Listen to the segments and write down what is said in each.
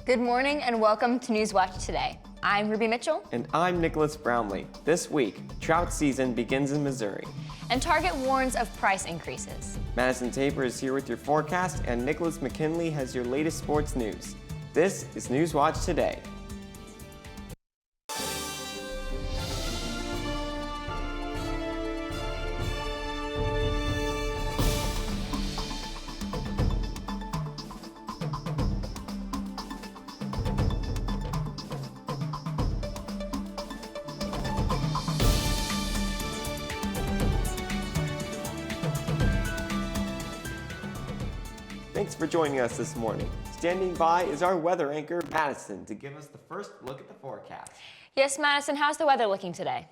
Good morning and welcome to NewsWatch Today. I'm Ruby Mitchell. And I'm Nicholas Brownlee. This week, trout season begins in Missouri. And Target warns of price increases. Madison Tabor is here with your forecast, and Nicholas McKinley has your latest sports news. This is NewsWatch Today. Thanks for joining us this morning. Standing by is our weather anchor, Madison, to give us the first look at the forecast. Yes, Madison, how's the weather looking today?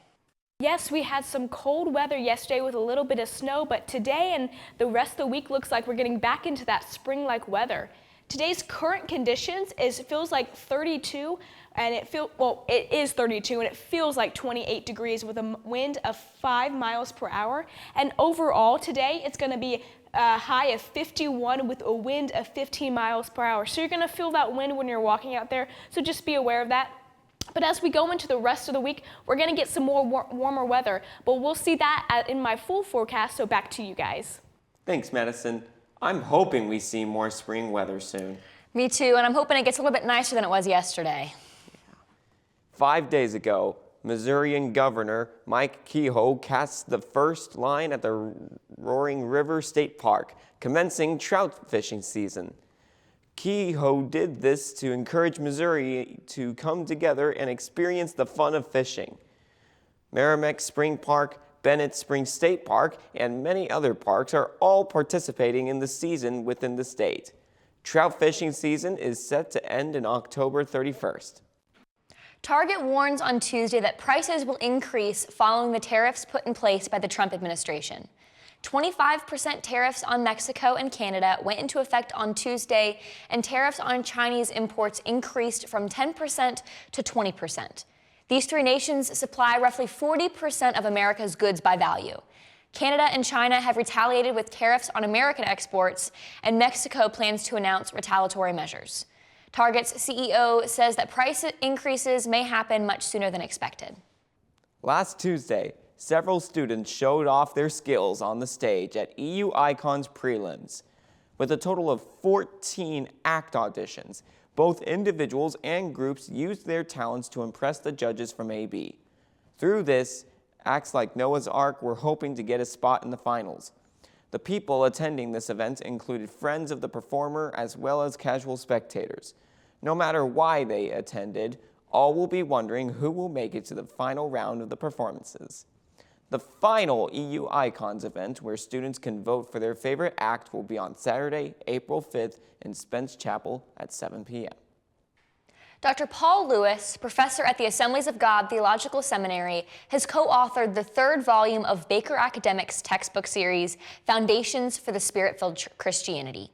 Yes, we had some cold weather yesterday with a little bit of snow, but today and the rest of the week looks like we're getting back into that spring-like weather. Today's current conditions feels like 32, and it is 32, and it feels like 28 degrees with a wind of 5 miles per hour. And overall today, it's going to be a high of 51 with a wind of 15 miles per hour. So you're going to feel that wind when you're walking out there, so just be aware of that. But as we go into the rest of the week, we're going to get some more warmer weather, but we'll see that in my full forecast, so back to you guys. Thanks, Madison. I'm hoping we see more spring weather soon. Me too, and I'm hoping it gets a little bit nicer than it was yesterday. 5 days ago, Missourian Governor Mike Kehoe cast the first line at the Roaring River State Park, commencing trout fishing season. Kehoe did this to encourage Missouri to come together and experience the fun of fishing. Merrimack Spring Park, Bennett Spring State Park, and many other parks are all participating in the season within the state. Trout fishing season is set to end in October 31st. Target warns on Tuesday that prices will increase following the tariffs put in place by the Trump administration. 25% tariffs on Mexico and Canada went into effect on Tuesday, and tariffs on Chinese imports increased from 10% to 20%. These three nations supply roughly 40% of America's goods by value. Canada and China have retaliated with tariffs on American exports, and Mexico plans to announce retaliatory measures. Target's CEO says that price increases may happen much sooner than expected. Last Tuesday, several students showed off their skills on the stage at EU Icons prelims. With a total of 14 act auditions, both individuals and groups used their talents to impress the judges from AB. Through this, acts like Noah's Ark were hoping to get a spot in the finals. The people attending this event included friends of the performer as well as casual spectators. No matter why they attended, all will be wondering who will make it to the final round of the performances. The final EU Icons event, where students can vote for their favorite act, will be on Saturday, April 5th in Spence Chapel at 7 p.m. Dr. Paul Lewis, professor at the Assemblies of God Theological Seminary, has co-authored the third volume of Baker Academic's textbook series, Foundations for the Spirit-Filled Christianity.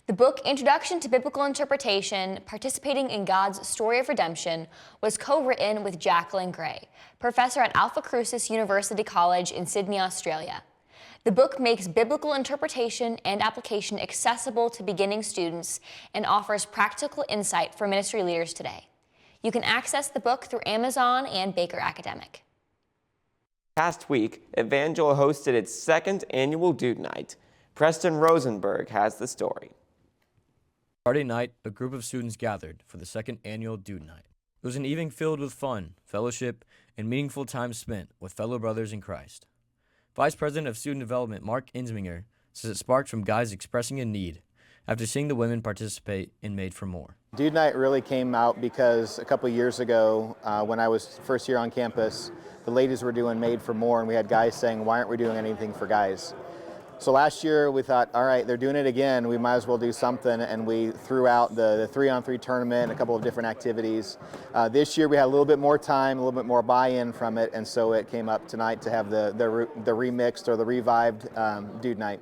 The book, Introduction to Biblical Interpretation, Participating in God's Story of Redemption, was co-written with Jacqueline Gray, professor at Alpha Crucis University College in Sydney, Australia. The book makes biblical interpretation and application accessible to beginning students and offers practical insight for ministry leaders today. You can access the book through Amazon and Baker Academic. Past week, Evangel hosted its second annual Dude Night. Preston Rosenberg has the story. Friday night, a group of students gathered for the second annual Dude Night. It was an evening filled with fun, fellowship, and meaningful time spent with fellow brothers in Christ. Vice President of Student Development Mark Insminger says it sparked from guys expressing a need after seeing the women participate in Made for More. Dude Night really came out because a couple years ago, when I was first year on campus, the ladies were doing Made for More, and we had guys saying, why aren't we doing anything for guys? So last year we thought, all right, they're doing it again, we might as well do something, and we threw out the 3-on-3 tournament and a couple of different activities. This year we had a little bit more time, a little bit more buy-in from it, and so it came up tonight to have the remixed or the revived Dude Night.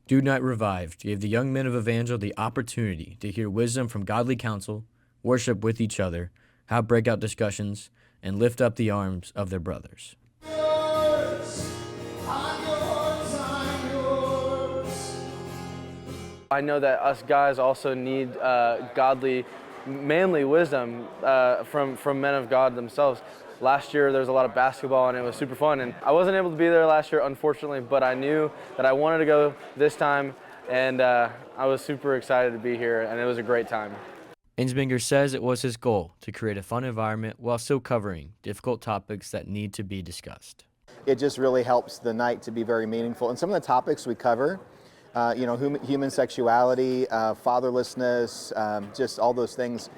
Dude Night Revived gave the young men of Evangel the opportunity to hear wisdom from godly counsel, worship with each other, have breakout discussions, and lift up the arms of their brothers. I know that us guys also need godly manly wisdom from men of God themselves. Last year there was a lot of basketball and it was super fun, and I wasn't able to be there last year, unfortunately, but I knew that I wanted to go this time, and I was super excited to be here, and it was a great time. Insbinger says it was his goal to create a fun environment while still covering difficult topics that need to be discussed. It just really helps the night to be very meaningful. And some of the topics we cover, human sexuality, fatherlessness, just all those things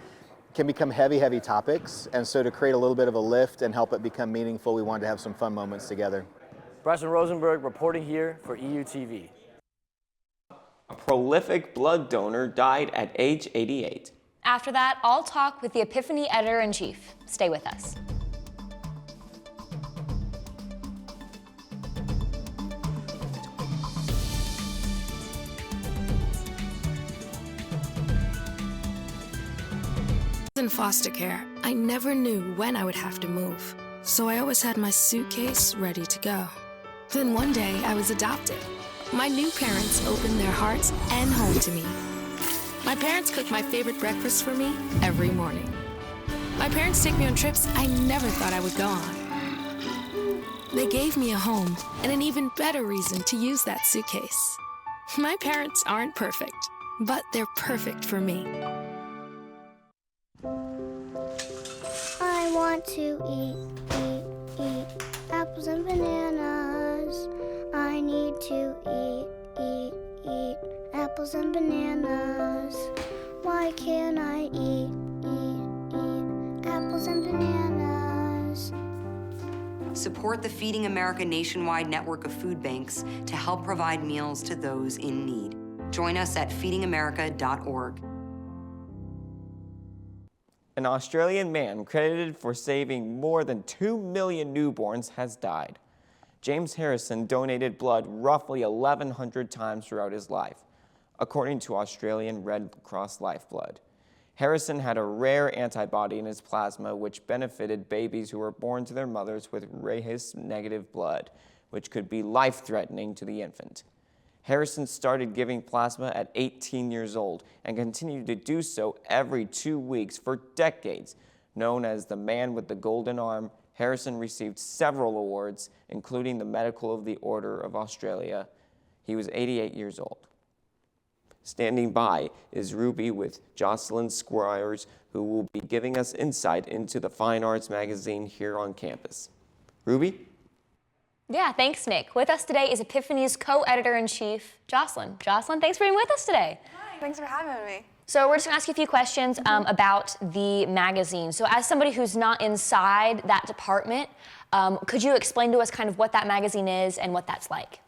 can become heavy topics. And so to create a little bit of a lift and help it become meaningful, we wanted to have some fun moments together. Bryson Rosenberg reporting here for EUTV. A prolific blood donor died at age 88. After that, I'll talk with the Epiphany editor-in-chief. Stay with us. In foster care, I never knew when I would have to move, so I always had my suitcase ready to go. Then one day, I was adopted. My new parents opened their hearts and home to me. My parents cook my favorite breakfast for me every morning. My parents take me on trips I never thought I would go on. They gave me a home and an even better reason to use that suitcase. My parents aren't perfect, but they're perfect for me. I want to eat apples and bananas. I need to eat apples and bananas. Why can't I eat apples and bananas? Support the Feeding America nationwide network of food banks to help provide meals to those in need. Join us at feedingamerica.org. An Australian man credited for saving more than 2 million newborns has died. James Harrison donated blood roughly 1,100 times throughout his life, according to Australian Red Cross Lifeblood. Harrison had a rare antibody in his plasma which benefited babies who were born to their mothers with Rh-negative blood, which could be life-threatening to the infant. Harrison started giving plasma at 18 years old and continued to do so every 2 weeks for decades. Known as the man with the golden arm, Harrison received several awards, including the Medical of the Order of Australia. He was 88 years old. Standing by is Ruby with Jocelyn Squires, who will be giving us insight into the Fine Arts magazine here on campus. Ruby? Yeah, thanks, Nick. With us today is Epiphany's co-editor-in-chief, Jocelyn. Jocelyn, thanks for being with us today. Hi, thanks for having me. So we're just going to ask you a few questions about the magazine. So as somebody who's not inside that department, could you explain to us kind of what that magazine is and what that's like?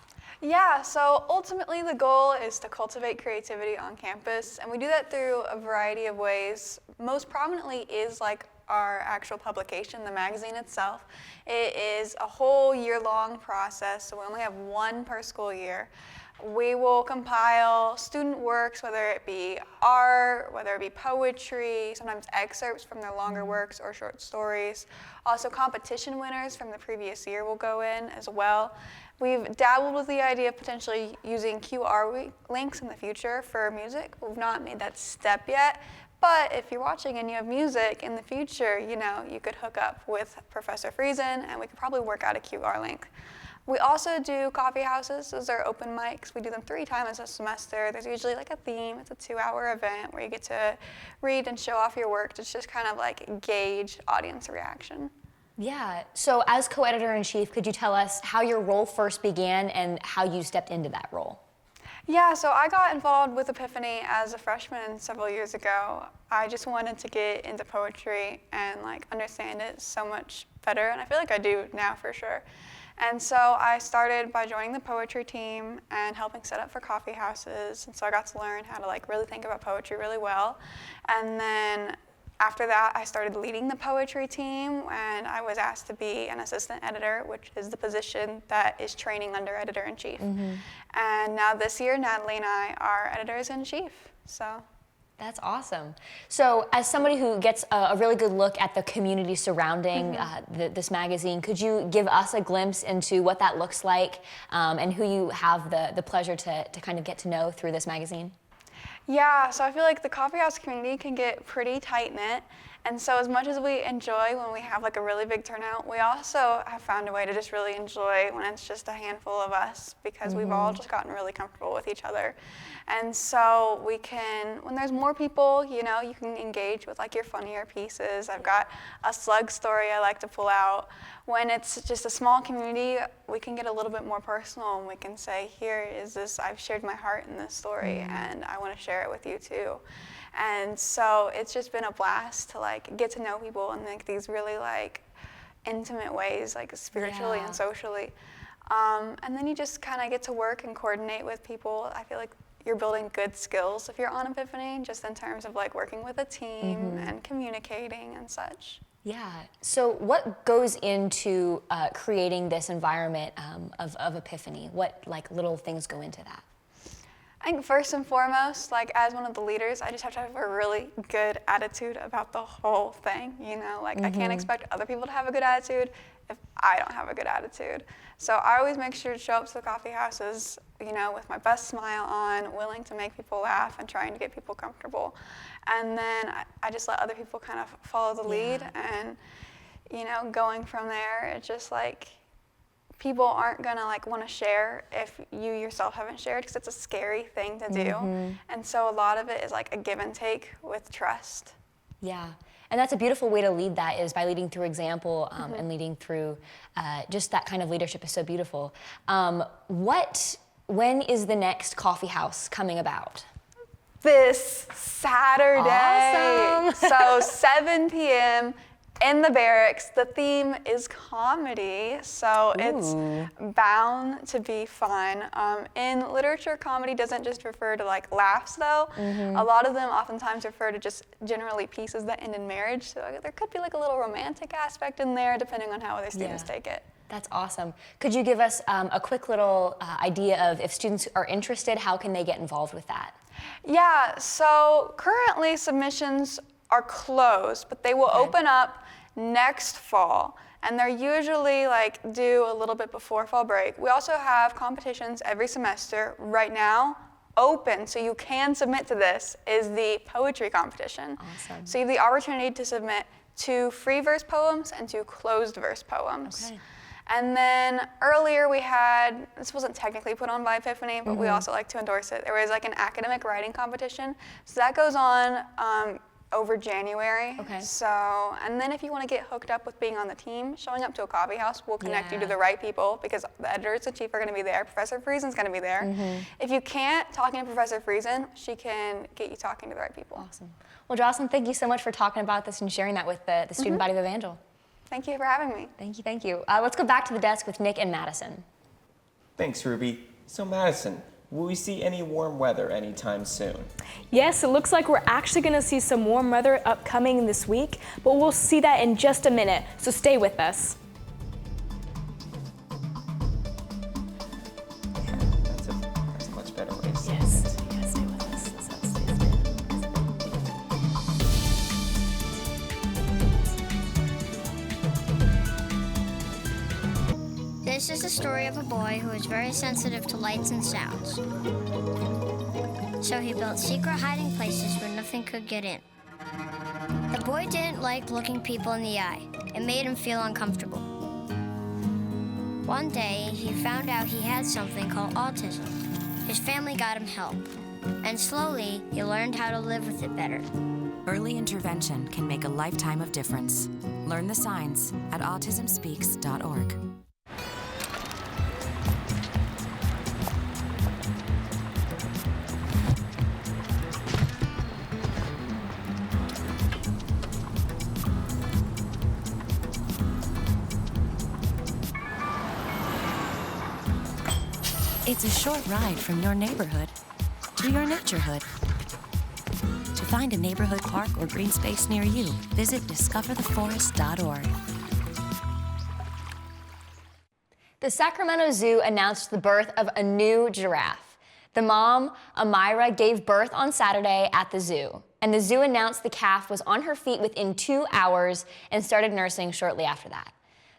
Yeah, so ultimately the goal is to cultivate creativity on campus, and we do that through a variety of ways. Most prominently is like our actual publication, the magazine itself. It is a whole year-long process, so we only have one per school year. We will compile student works, whether it be art, whether it be poetry, sometimes excerpts from their longer works or short stories. Also competition winners from the previous year will go in as well. We've dabbled with the idea of potentially using QR links in the future for music. We've not made that step yet. But if you're watching and you have music in the future, you could hook up with Professor Friesen and we could probably work out a QR link. We also do coffee houses. Those are open mics. We do them 3 times a semester. There's usually like a theme. It's a 2-hour event where you get to read and show off your work to just kind of like gauge audience reaction. Yeah, so as co-editor-in-chief, could you tell us how your role first began and how you stepped into that role? Yeah, so I got involved with Epiphany as a freshman several years ago. I just wanted to get into poetry and like understand it so much better, and I feel like I do now for sure. And so I started by joining the poetry team and helping set up for coffee houses, and so I got to learn how to like really think about poetry really well. And then after that, I started leading the poetry team, and I was asked to be an assistant editor, which is the position that is training under editor-in-chief. And now this year, Natalie and I are editors-in-chief, so. That's awesome. So as somebody who gets a really good look at the community surrounding this magazine, could you give us a glimpse into what that looks like and who you have the pleasure to kind of get to know through this magazine? Yeah, so I feel like the coffee house community can get pretty tight-knit. And so as much as we enjoy when we have like a really big turnout, we also have found a way to just really enjoy when it's just a handful of us, because we've all just gotten really comfortable with each other. And so we can, when there's more people, you know, you can engage with like your funnier pieces. I've got a slug story I like to pull out. When it's just a small community, we can get a little bit more personal, and we can say, here is this, I've shared my heart in this story, and I want to share it with you too. And so it's just been a blast to like get to know people in like these really like intimate ways, like spiritually and socially. And then you just kind of get to work and coordinate with people. I feel like you're building good skills if you're on Epiphany, just in terms of like working with a team and communicating and such. Yeah. So what goes into creating this environment of Epiphany? What like little things go into that? I think first and foremost, like as one of the leaders, I just have to have a really good attitude about the whole thing, you know? Like I can't expect other people to have a good attitude if I don't have a good attitude. So I always make sure to show up to the coffee houses, you know, with my best smile on, willing to make people laugh and trying to get people comfortable. And then I just let other people kind of follow the lead, and, you know, going from there, it's just like, people aren't gonna like want to share if you yourself haven't shared, because it's a scary thing to do. And so a lot of it is like a give and take with trust. Yeah, and that's a beautiful way to lead, that is by leading through example and leading through just that kind of leadership is so beautiful. When is the next coffee house coming about? This Saturday. Awesome. So 7 p.m. in the barracks. The theme is comedy, so it's bound to be fun. In literature, comedy doesn't just refer to like laughs though. A lot of them oftentimes refer to just generally pieces that end in marriage, so there could be like a little romantic aspect in there depending on how other students take it. That's awesome. Could you give us a quick little idea of, if students are interested, how can they get involved with that? Yeah, so currently submissions are closed, but they will open up next fall, and they're usually like due a little bit before fall break. We also have competitions every semester. Right now, open, so you can submit to this, is the poetry competition. Awesome. So you have the opportunity to submit 2 free verse poems and 2 closed verse poems. Okay. And then earlier we had, this wasn't technically put on by Epiphany, but we also like to endorse it. There was like an academic writing competition. So that goes on over January. Okay. So, and then if you want to get hooked up with being on the team, showing up to a coffee house will connect you to the right people, because the editors-in-chief are going to be there. Professor Friesen's going to be there. If you can't, talking to Professor Friesen, she can get you talking to the right people. Awesome. Well, Jocelyn, thank you so much for talking about this and sharing that with the student body of Evangel. Thank you for having me. Thank you, thank you. Let's go back to the desk with Nick and Madison. Thanks, Ruby. So Madison, will we see any warm weather anytime soon? Yes, it looks like we're actually going to see some warm weather upcoming this week, but we'll see that in just a minute, so stay with us. That's a much better way to say it. Yes, stay with us. This is the story of a boy who is very sensitive to lights and sounds. So he built secret hiding places where nothing could get in. The boy didn't like looking people in the eye. It made him feel uncomfortable. One day, he found out he had something called autism. His family got him help, and slowly, he learned how to live with it better. Early intervention can make a lifetime of difference. Learn the signs at autismspeaks.org. It's a short ride from your neighborhood to your naturehood. To find a neighborhood park or green space near you, visit discovertheforest.org. The Sacramento Zoo announced the birth of a new giraffe. The mom, Amira, gave birth on Saturday at the zoo, and the zoo announced the calf was on her feet within 2 hours and started nursing shortly after that.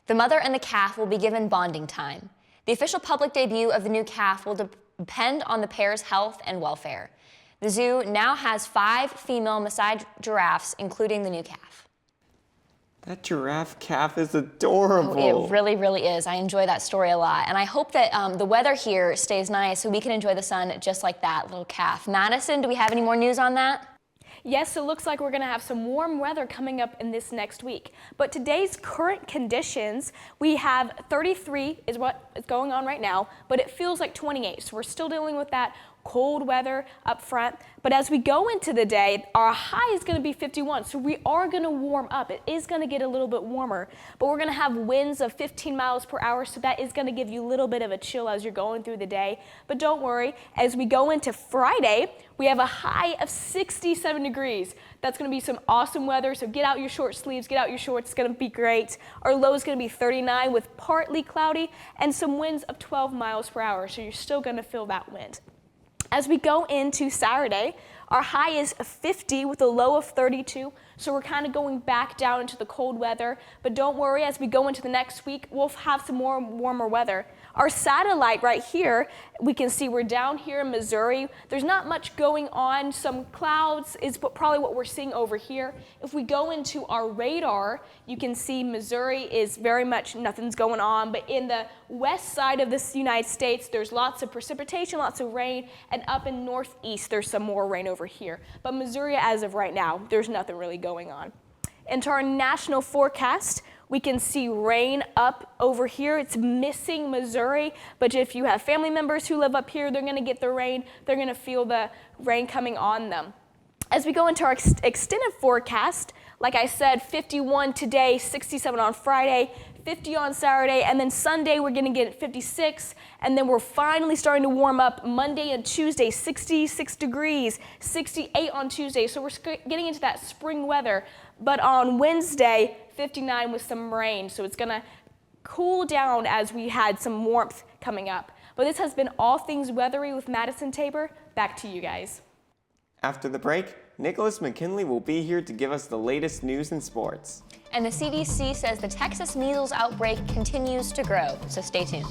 The mother and the calf will be given bonding time. The official public debut of the new calf will depend on the pair's health and welfare. The zoo now has 5 female Maasai giraffes, including the new calf. That giraffe calf is adorable. Oh, it really, really is. I enjoy that story a lot. And I hope that the weather here stays nice so we can enjoy the sun just like that little calf. Madison, do we have any more news on that? Yes, it looks like we're going to have some warm weather coming up in this next week. But today's current conditions, we have 33 is what is going on right now, but it feels like 28. So we're still dealing with that cold weather up front. But as we go into the day, our high is going to be 51. So we are going to warm up. It is going to get a little bit warmer, but we're going to have winds of 15 miles per hour. So that is going to give you a little bit of a chill as you're going through the day. But don't worry, as we go into Friday, we have a high of 67 degrees. That's going to be some awesome weather. So get out your short sleeves, get out your shorts. It's going to be great. Our low is going to be 39 with partly cloudy and some winds of 12 miles per hour. So you're still going to feel that wind. As we go into Saturday, our high is 50 with a low of 32, so we're kind of going back down into the cold weather. But don't worry, as we go into the next week, we'll have some more warmer weather. Our satellite right here, we can see we're down here in Missouri. There's not much going on. Some clouds is probably what we're seeing over here. If we go into our radar, you can see Missouri is very much nothing's going on. But in the west side of this United States, there's lots of precipitation, lots of rain. And up in northeast, there's some more rain over here. But Missouri, as of right now, there's nothing really going on. Into our national forecast, we can see rain up over here. It's missing Missouri, but if you have family members who live up here, they're going to get the rain. They're going to feel the rain coming on them. As we go into our extended forecast, like I said, 51 today, 67 on Friday, 50 on Saturday, and then Sunday we're going to get 56, and then we're finally starting to warm up Monday and Tuesday, 66 degrees, 68 on Tuesday, so we're getting into that spring weather. But on Wednesday, 59 with some rain, so it's going to cool down as we had some warmth coming up. But this has been All Things Weathery with Madison Tabor. Back to you guys. After the break, Nicholas McKinley will be here to give us the latest news in sports. And the CDC says the Texas measles outbreak continues to grow, so stay tuned.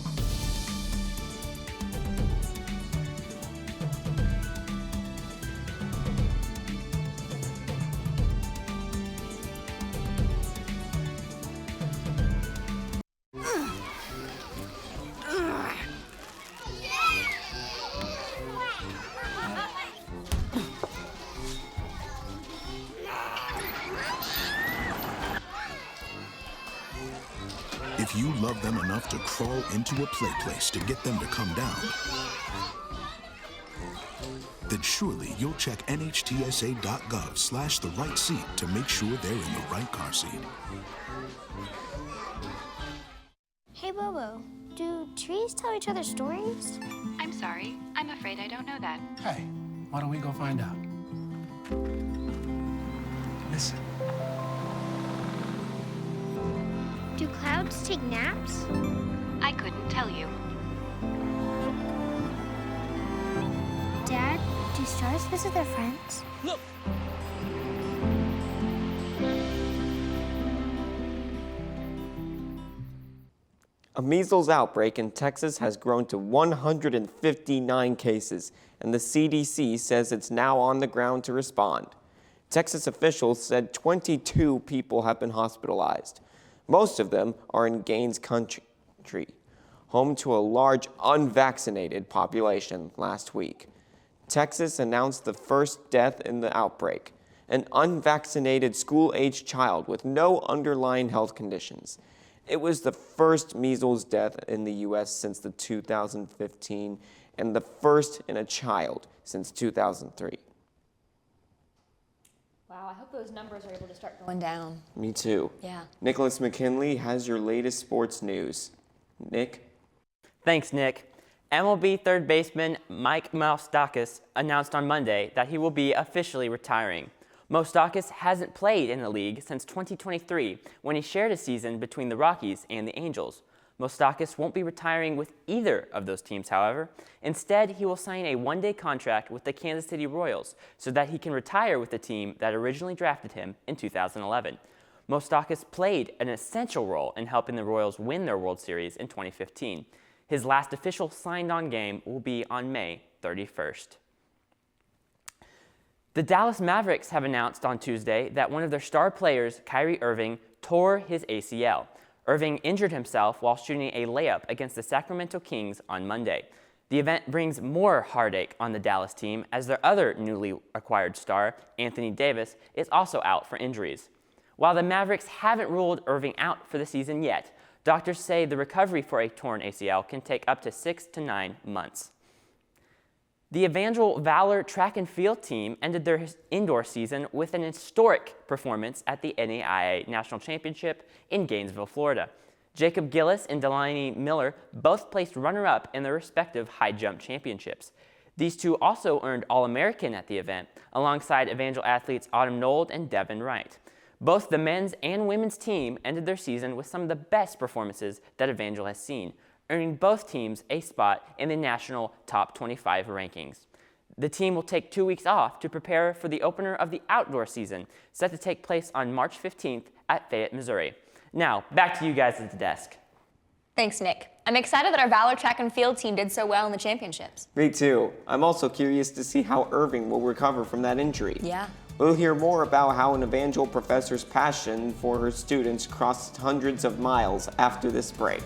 If you love them enough to crawl into a play place to get them to come down, then surely you'll check nhtsa.gov/the right seat to make sure they're in the right car seat. Hey, Bobo, do trees tell each other stories? I'm sorry. I'm afraid I don't know that. Hey, why don't we go find out? Listen. Do clouds take naps? I couldn't tell you. Dad, do stars visit their friends? Look! A measles outbreak in Texas has grown to 159 cases, and the CDC says it's now on the ground to respond. Texas officials said 22 people have been hospitalized. Most of them are in Gaines County, home to a large unvaccinated population last week. Texas announced the first death in the outbreak, an unvaccinated school-aged child with no underlying health conditions. It was the first measles death in the U.S. since the 2015 and the first in a child since 2003. Wow, I hope those numbers are able to start going down. Me too. Yeah. Nicholas McKinley has your latest sports news. Nick? Thanks, Nick. MLB third baseman Mike Moustakas announced on Monday that he will be officially retiring. Moustakas hasn't played in the league since 2023 when he shared a season between the Rockies and the Angels. Moustakas won't be retiring with either of those teams, however. Instead, he will sign a one-day contract with the Kansas City Royals so that he can retire with the team that originally drafted him in 2011. Moustakas played an essential role in helping the Royals win their World Series in 2015. His last official signed-on game will be on May 31st. The Dallas Mavericks have announced on Tuesday that one of their star players, Kyrie Irving, tore his ACL. Irving injured himself while shooting a layup against the Sacramento Kings on Monday. The event brings more heartache on the Dallas team as their other newly acquired star, Anthony Davis, is also out for injuries. While the Mavericks haven't ruled Irving out for the season yet, doctors say the recovery for a torn ACL can take up to 6 to 9 months. The Evangel Valor track and field team ended their indoor season with an historic performance at the NAIA National Championship in Gainesville, Florida. Jacob Gillis and Delaney Miller both placed runner-up in their respective high jump championships. These two also earned All-American at the event, alongside Evangel athletes Autumn Nold and Devin Wright. Both the men's and women's team ended their season with some of the best performances that Evangel has seen, earning both teams a spot in the national top 25 rankings. The team will take 2 weeks off to prepare for the opener of the outdoor season, set to take place on March 15th at Fayette, Missouri. Now, back to you guys at the desk. Thanks, Nick. I'm excited that our Valor track and field team did so well in the championships. Me too. I'm also curious to see how Irving will recover from that injury. Yeah. We'll hear more about how an Evangel professor's passion for her students crossed hundreds of miles after this break.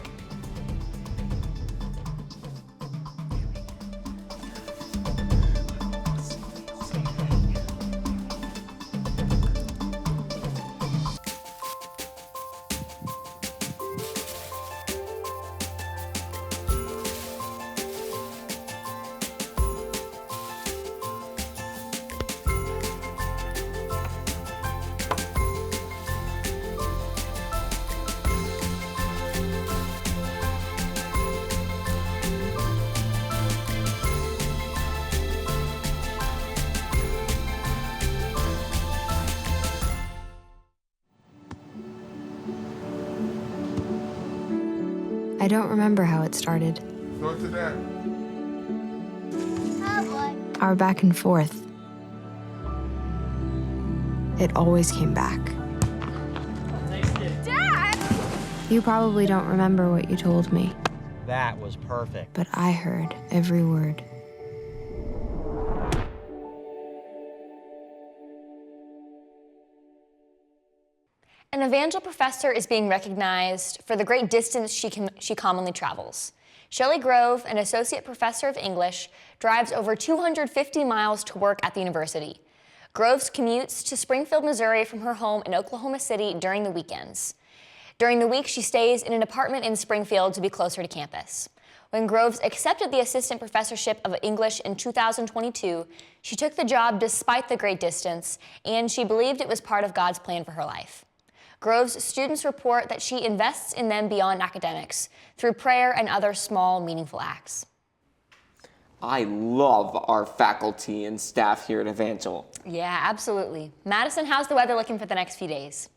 I don't remember how it started. Go to that. Our back and forth. It always came back. Dad! You probably don't remember what you told me, That was perfect. but I heard every word. An Evangel professor is being recognized for the great distance she commonly travels. Shelley Grove, an associate professor of English, drives over 250 miles to work at the university. Groves commutes to Springfield, Missouri from her home in Oklahoma City during the weekends. During the week, she stays in an apartment in Springfield to be closer to campus. When Groves accepted the assistant professorship of English in 2022, she took the job despite the great distance, and she believed it was part of God's plan for her life. Groves' students report that she invests in them beyond academics through prayer and other small, meaningful acts. I love our faculty and staff here at Evangel. Yeah, absolutely. Madison, how's the weather looking for the next few days?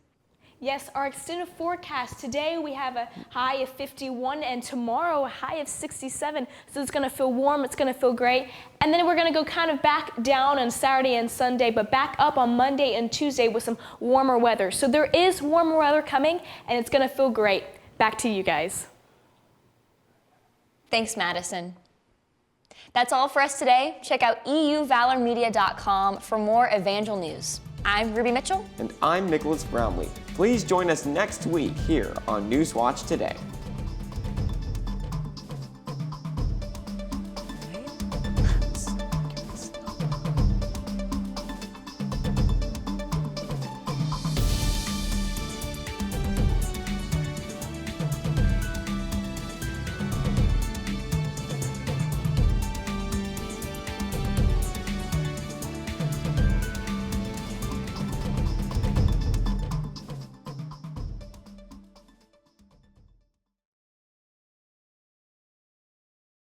Yes, our extended forecast. Today we have a high of 51 and tomorrow a high of 67. So it's going to feel warm, it's going to feel great. And then we're going to go kind of back down on Saturday and Sunday, but back up on Monday and Tuesday with some warmer weather. So there is warmer weather coming and it's going to feel great. Back to you guys. Thanks, Madison. That's all for us today. Check out euvalormedia.com for more Evangel news. I'm Ruby Mitchell. And I'm Nicholas Brownlee. Please join us next week here on NewsWatch Today.